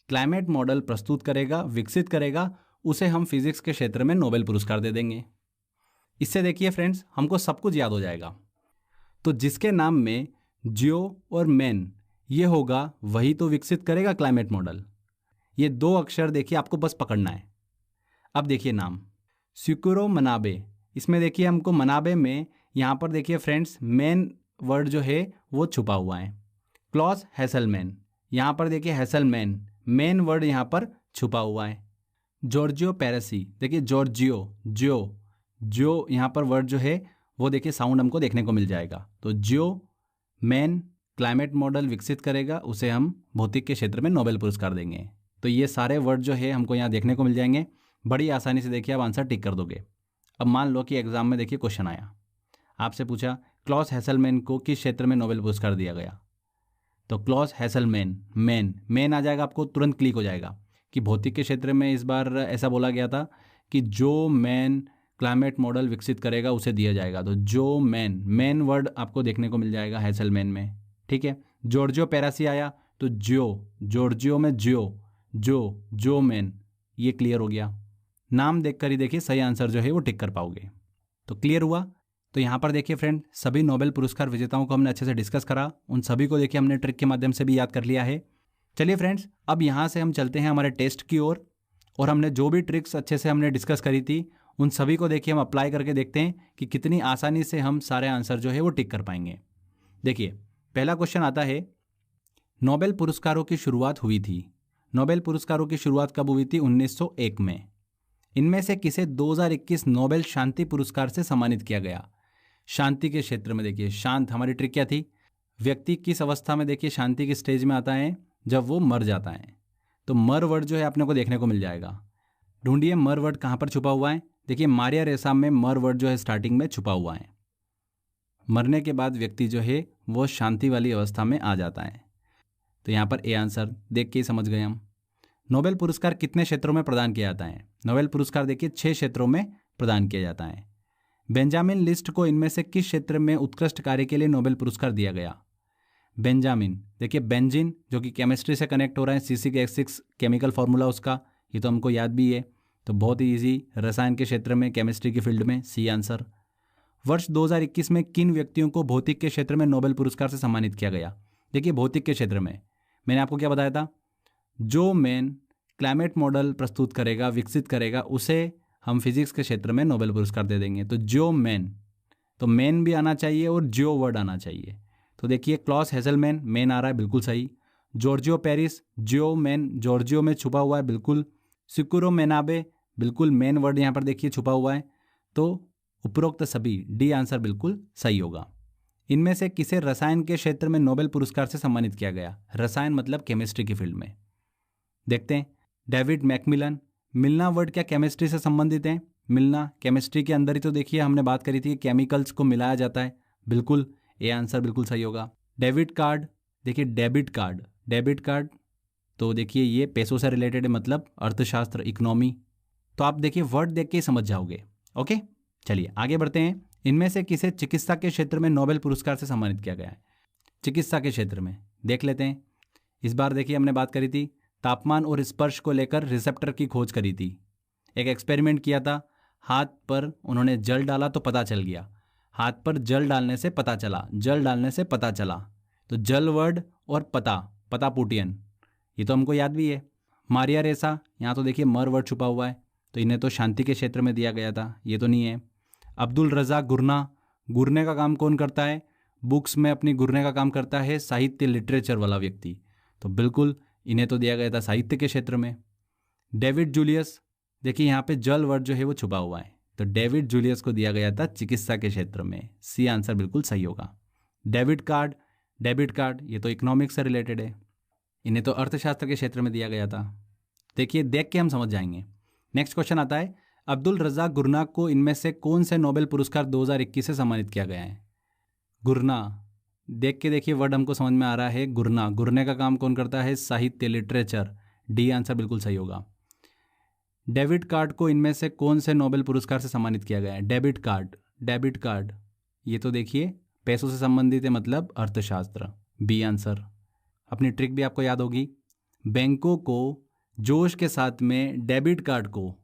क्लाइमेट मॉडल प्रस्तुत करेगा, विकसित करेगा, उसे हम फिजिक्स के क्षेत्र में नोबेल पुरस्कार दे देंगे। इससे देखिए फ्रेंड्स हमको सब कुछ याद हो जाएगा। तो जिसके नाम में जियो और मैन ये होगा वही तो विकसित करेगा क्लाइमेट मॉडल। ये 2 अक्षर देखिए आपको बस पकड़ना है। अब देखिए नाम सिकुरो मनाबे, इसमें देखिए हमको मनाबे में यहाँ पर देखिए फ्रेंड्स मेन वर्ड जो है वो छुपा हुआ है। क्लॉस हैसलमैन, यहाँ पर देखिए हैसलमैन मेन वर्ड यहाँ पर छुपा हुआ है। जॉर्जियो पेरेसी, देखिए जॉर्जियो जो यहाँ पर वर्ड जो है वो देखिए साउंड हमको देखने को मिल जाएगा। तो जो मैन क्लाइमेट मॉडल विकसित करेगा उसे हम भौतिक के क्षेत्र में नोबेल पुरस्कार देंगे। तो ये सारे वर्ड जो है हमको यहाँ देखने को मिल जाएंगे। बड़ी आसानी से देखिए आप आंसर टिक कर दोगे। अब मान लो कि एग्जाम में देखिए क्वेश्चन आया, आपसे पूछा क्लॉस हैसलमैन को किस क्षेत्र में नोबेल पुरस्कार दिया गया। तो क्लॉस हैसलमैन मेन आ जाएगा, आपको तुरंत क्लिक हो जाएगा कि भौतिक के क्षेत्र में इस बार ऐसा बोला गया था कि जो मैन क्लाइमेट मॉडल विकसित करेगा उसे दिया जाएगा। तो जो मेन वर्ड आपको देखने को मिल जाएगा हैसलमैन में, ठीक है। जॉर्जियो पेरेसी आया तो जॉर्जियो में जो मैन, ये क्लियर हो गया। नाम देखकर ही देखिए सही आंसर जो है वो टिक कर पाओगे। तो क्लियर हुआ। तो यहाँ पर देखिए फ्रेंड सभी नोबेल पुरस्कार विजेताओं को हमने अच्छे से डिस्कस करा, उन सभी को देखिए हमने ट्रिक के माध्यम से भी याद कर लिया है। चलिए फ्रेंड्स अब यहाँ से हम चलते हैं हमारे टेस्ट की ओर, और हमने जो भी ट्रिक्स अच्छे से हमने डिस्कस करी थी उन सभी को देखिए हम अप्लाई करके देखते हैं कि कितनी आसानी से हम सारे आंसर जो है वो टिक कर पाएंगे। देखिए पहला क्वेश्चन आता है, नोबेल पुरस्कारों की शुरुआत हुई थी। नोबेल पुरस्कारों की शुरुआत कब हुई थी? 1901 में। इनमें से किसे 2021 नोबेल शांति पुरस्कार से सम्मानित किया गया? शांति के क्षेत्र में देखिए शांत, हमारी ट्रिक क्या थी? व्यक्ति किस अवस्था में देखिए शांति के स्टेज में आता है? जब वो मर जाता है। तो मर वर्ड जो है अपने को देखने को मिल जाएगा। ढूंढिए मर वर्ड कहाँ पर छुपा हुआ है। देखिए मारिया रेसा में मर वर्ड जो है स्टार्टिंग में छुपा हुआ है। मरने के बाद व्यक्ति जो है वो शांति वाली अवस्था में आ जाता है। तो यहाँ पर ए आंसर देख के ही समझ गए हम। नोबेल पुरस्कार कितने क्षेत्रों में प्रदान किया जाता है? नोबेल पुरस्कार देखिए 6 क्षेत्रों में प्रदान किया जाता है। बेंजामिन लिस्ट को इनमें से किस क्षेत्र में उत्कृष्ट कार्य के लिए नोबेल पुरस्कार दिया गया? बेंजामिन देखिए बेंजीन जो कि केमिस्ट्री से कनेक्ट हो रहा है, C6H6 केमिकल फार्मूला उसका, ये तो हमको याद भी है। तो बहुत ही ईजी, रसायन के क्षेत्र में, केमिस्ट्री की फील्ड में, सी आंसर। वर्ष 2021 में किन व्यक्तियों को भौतिक के क्षेत्र में नोबेल पुरस्कार से सम्मानित किया गया? देखिए भौतिक के क्षेत्र में मैंने आपको क्या बताया था? जो मैन क्लाइमेट मॉडल प्रस्तुत करेगा, विकसित करेगा, उसे हम फिजिक्स के क्षेत्र में नोबेल पुरस्कार दे देंगे। तो जो मैन, तो मैन भी आना चाहिए और जो वर्ड आना चाहिए। तो देखिए क्लॉस हैसलमैन मैन आ रहा है, बिल्कुल सही। जॉर्जियो पेरिस जो मैन, जॉर्जियो में छुपा हुआ है, बिल्कुल। सिकुरो मेनाबे बिल्कुल मेन वर्ड यहाँ पर देखिए छुपा हुआ है। तो उपरोक्त सभी डी आंसर बिल्कुल सही होगा। इनमें से किसे रसायन के क्षेत्र में नोबेल पुरस्कार से सम्मानित किया गया? रसायन मतलब केमिस्ट्री की फील्ड में। देखते हैं, डेविड मैकमिलन। मिलना वर्ड क्या केमिस्ट्री से संबंधित है? मिलना केमिस्ट्री के अंदर ही तो देखिए हमने बात करी थी कि केमिकल्स को मिलाया जाता है, बिल्कुल ये आंसर बिल्कुल सही होगा। डेबिट कार्ड, देखिए डेबिट कार्ड तो देखिए ये पैसों से रिलेटेड है, मतलब अर्थशास्त्र, इकोनॉमी। तो आप देखिए वर्ड देख के ही समझ जाओगे। ओके चलिए आगे बढ़ते हैं। इनमें से किसे चिकित्सा के क्षेत्र में नोबेल पुरस्कार से सम्मानित किया गया है? चिकित्सा के क्षेत्र में देख लेते हैं। इस बार देखिए हमने बात करी थी तापमान और स्पर्श को लेकर रिसेप्टर की खोज करी थी। एक एक्सपेरिमेंट किया था, हाथ पर उन्होंने जल डाला तो पता चल गया। हाथ पर जल डालने से पता चला। तो जल वर्ड और पता पुटियन, ये तो हमको याद भी है। मारिया रेसा, यहाँ तो देखिए मर वर्ड छुपा हुआ है, तो इन्हें तो शांति के क्षेत्र में दिया गया था, ये तो नहीं है। अब्दुल रज़ाक गुरना, गुरने का काम कौन करता है? बुक्स में अपनी गुरने का काम करता है साहित्य, लिटरेचर वाला व्यक्ति, तो बिल्कुल इन्हें तो दिया गया था साहित्य के क्षेत्र में। डेविड जूलियस, देखिए यहाँ पे जल वर्ड जो है वो छुपा हुआ है, तो डेविड जूलियस को दिया गया था चिकित्सा के क्षेत्र में, सी आंसर बिल्कुल सही होगा। डेबिट कार्ड ये तो इकोनॉमिक्स से रिलेटेड है, इन्हें तो अर्थशास्त्र के क्षेत्र में दिया गया था। देखिए देख के हम समझ जाएंगे। नेक्स्ट क्वेश्चन आता है, अब्दुल रज़ाक गुरना को इनमें से कौन से नोबेल पुरस्कार 2021 से सम्मानित किया गया है? गुरना, देख के देखिए वर्ड हमको समझ में आ रहा है, गुरने का काम कौन करता है? साहित्य, लिटरेचर, डी आंसर बिल्कुल सही होगा। डेबिट कार्ड को इनमें से कौन से नोबेल पुरस्कार से सम्मानित किया गया है? डेबिट कार्ड ये तो देखिए पैसों से संबंधित है, मतलब अर्थशास्त्र, बी आंसर। अपनी ट्रिक भी आपको याद होगी। बैंकों को जोश के साथ में डेबिट कार्ड को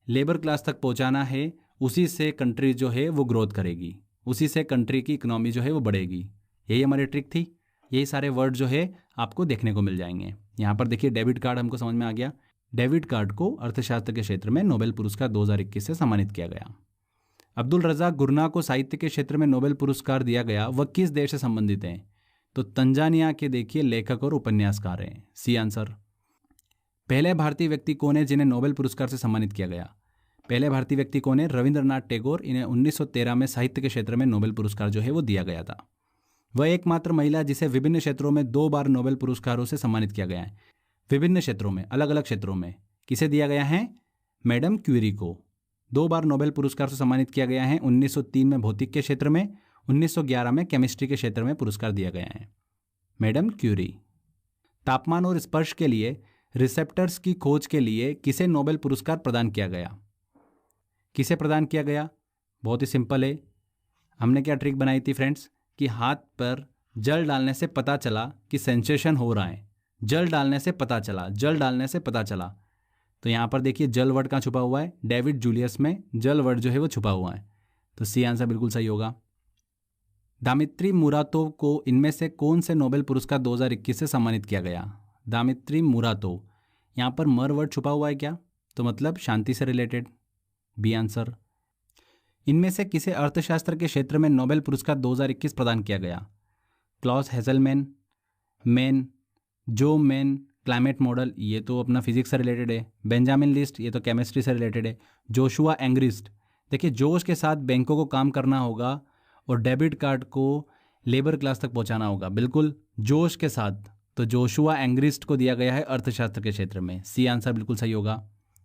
लेबर क्लास तक पहुंचाना है, उसी से कंट्री जो है वो ग्रोथ करेगी, उसी से कंट्री की इकोनॉमी जो है वो बढ़ेगी। यही हमारी ट्रिक थी, यही सारे वर्ड जो है आपको देखने को मिल जाएंगे। यहाँ पर देखिए डेबिट कार्ड हमको समझ में आ गया। डेबिट कार्ड को अर्थशास्त्र के क्षेत्र में नोबेल पुरस्कार 2021 से सम्मानित किया गया। अब्दुल रज़ाक गुरना को साहित्य के क्षेत्र में नोबेल पुरस्कार दिया गया, वह किस देश से संबंधित हैं? तो तंजानिया के देखिए लेखक और उपन्यासकार हैं, सी आंसर। पहले भारतीय व्यक्ति कौन है जिन्हें नोबेल पुरस्कार से सम्मानित किया गया? पहले भारतीय व्यक्ति कौन है? रविंद्रनाथ टैगोर। इन्हें 1913 में साहित्य के क्षेत्र में नोबेल पुरस्कार जो है वो दिया गया था। वह एकमात्र महिला जिसे विभिन्न क्षेत्रों में 2 बार नोबेल पुरस्कारों से सम्मानित किया गया है। विभिन्न क्षेत्रों में, अलग अलग क्षेत्रों में किसे दिया गया है? मैडम क्यूरी को 2 बार नोबेल पुरस्कार से सम्मानित किया गया है। 1903 में भौतिक के क्षेत्र में, 1911 में केमिस्ट्री के क्षेत्र में पुरस्कार दिया गया है, मैडम क्यूरी। तापमान और स्पर्श के लिए रिसेप्टर्स की खोज के लिए किसे नोबेल पुरस्कार प्रदान किया गया? किसे प्रदान किया गया? बहुत ही सिंपल है। हमने क्या ट्रिक बनाई थी फ्रेंड्स कि हाथ पर जल डालने से पता चला कि सेंसेशन हो रहा है। जल डालने से पता चला, जल डालने से पता चला। तो यहाँ पर देखिए जल वर्ड कहाँ छुपा हुआ है? डेविड जूलियस में जल वर्ड जो है वो छुपा हुआ है। तो सी आंसर बिल्कुल सही होगा। दामित्री मुरातोव को इनमें से कौन से नोबेल पुरस्कार 2021 से सम्मानित किया गया? दामित्री मुरातोव, यहाँ पर मर वर्ड छुपा हुआ है क्या? तो मतलब शांति से रिलेटेड, बी आंसर। इनमें से किसे अर्थशास्त्र के क्षेत्र में नोबेल पुरस्कार 2021 प्रदान किया गया? क्लॉस हेजलमैन, मैन, जो मैन क्लाइमेट मॉडल, ये तो अपना फिजिक्स से रिलेटेड है। बेंजामिन लिस्ट, ये तो केमिस्ट्री से रिलेटेड है। जोशुआ एंग्रिस्ट, देखिए जोश के साथ बैंकों को काम करना होगा और डेबिट कार्ड को लेबर क्लास तक पहुंचाना होगा, बिल्कुल जोश के साथ। तो जोशुआ एंग्रिस्ट को दिया गया है अर्थशास्त्र के क्षेत्र में, सी आंसर बिल्कुल सही होगा।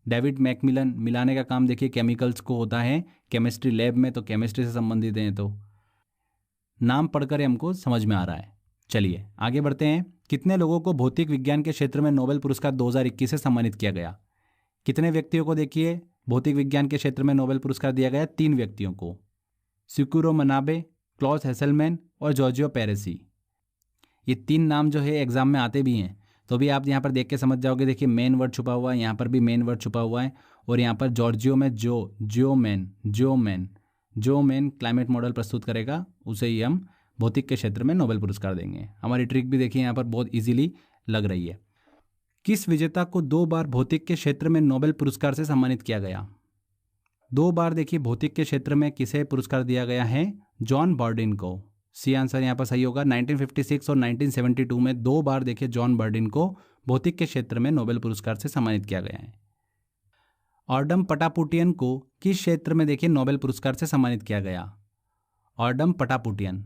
डेविड मैकमिलन, मिलाने का काम देखिए केमिकल्स को होता है केमिस्ट्री लैब में, तो केमिस्ट्री से संबंधित हैं। तो नाम पढ़कर हमको समझ में आ रहा है। चलिए आगे बढ़ते हैं। कितने लोगों को भौतिक विज्ञान के क्षेत्र में नोबेल पुरस्कार 2021 से सम्मानित किया गया? कितने व्यक्तियों को देखिए भौतिक विज्ञान के क्षेत्र में नोबेल पुरस्कार दिया गया? 3 व्यक्तियों को, सिकुरो मनाबे, क्लॉस हेसलमैन और जॉर्जियो पेरेसी। ये 3 नाम जो है एग्जाम में आते भी हैं, तो भी आप यहाँ पर देख के समझ जाओगे। देखिए मेन वर्ड छुपा हुआ है, यहाँ पर भी मेन वर्ड छुपा हुआ है, और यहाँ पर जॉर्जियो में जो मैन क्लाइमेट मॉडल प्रस्तुत करेगा उसे ही हम भौतिक के क्षेत्र में नोबेल पुरस्कार देंगे। हमारी ट्रिक भी देखिए यहाँ पर बहुत इजीली लग रही है। किस विजेता को 2 बार भौतिक के क्षेत्र में नोबेल पुरस्कार से सम्मानित किया गया? 2 बार देखिए भौतिक के क्षेत्र में किसे पुरस्कार दिया गया है? जॉन बर्डिन को, सी आंसर यहाँ पर सही होगा। 1956 और 1972 में 2 बार देखिए जॉन बर्डिन को भौतिक के क्षेत्र में नोबेल पुरस्कार से सम्मानित किया गया है। ऑर्डम पटापुटियन को किस क्षेत्र में देखिए नोबेल पुरस्कार से सम्मानित किया गया? ऑर्डम पटापुटियन,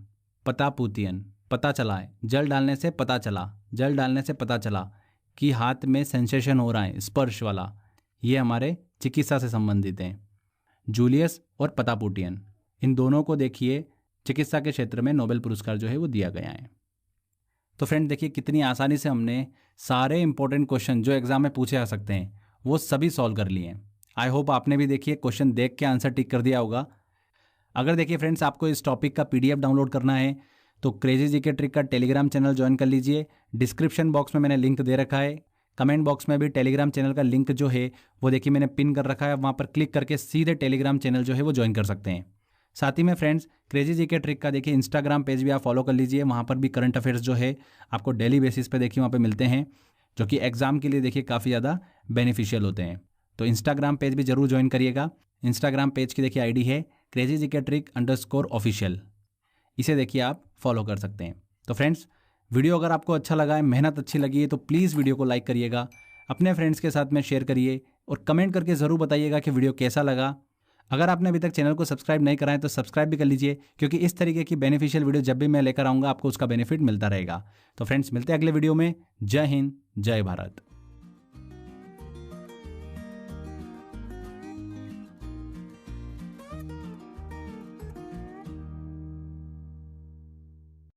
पता चला है, जल डालने से पता चला कि हाथ में सेंसेशन हो रहा है, स्पर्श वाला, ये हमारे चिकित्सा से संबंधित हैं। जूलियस और पटापुटियन, इन दोनों को देखिए चिकित्सा के क्षेत्र में नोबेल पुरस्कार जो है वो दिया गया है। तो फ्रेंड देखिए कितनी आसानी से हमने सारे इंपॉर्टेंट क्वेश्चन जो एग्जाम में पूछे आ सकते हैं वो सभी सॉल्व कर लिए हैं। आई होप आपने भी देखिए क्वेश्चन देख के आंसर टिक कर दिया होगा। अगर देखिए फ्रेंड्स आपको इस टॉपिक का PDF डाउनलोड करना है तो क्रेजी जीके ट्रिक का टेलीग्राम चैनल ज्वाइन कर लीजिए। डिस्क्रिप्शन बॉक्स में मैंने लिंक दे रखा है, कमेंट बॉक्स में भी टेलीग्राम चैनल का लिंक जो है वो देखिए मैंने पिन कर रखा है। वहाँ पर क्लिक करके सीधे टेलीग्राम चैनल जो है वो ज्वाइन कर सकते हैं। साथ ही में फ्रेंड्स क्रेजी जीके ट्रिक का देखिए इंस्टाग्राम पेज भी आप फॉलो कर लीजिए। वहाँ पर भी करंट अफेयर्स जो है आपको डेली बेसिस पे देखिए वहाँ पे मिलते हैं, जो कि एग्जाम के लिए देखिए काफ़ी ज़्यादा बेनिफिशियल होते हैं। तो इंस्टाग्राम पेज भी जरूर ज्वाइन करिएगा। इंस्टाग्राम पेज की देखिए ID है क्रेजी जीके ट्रिक _ऑफिशियल, इसे देखिए आप फॉलो कर सकते हैं। तो फ्रेंड्स वीडियो अगर आपको अच्छा लगा है, मेहनत अच्छी लगी है, तो प्लीज़ वीडियो को लाइक करिएगा, अपने फ्रेंड्स के साथ में शेयर करिए और कमेंट करके ज़रूर बताइएगा कि वीडियो कैसा लगा। अगर आपने अभी तक चैनल को सब्सक्राइब नहीं करा है तो सब्सक्राइब भी कर लीजिए, क्योंकि इस तरीके की बेनिफिशियल वीडियो जब भी मैं लेकर आऊँगा आपको उसका बेनिफिट मिलता रहेगा। तो फ्रेंड्स मिलते हैं अगले वीडियो में। जय हिंद, जय भारत।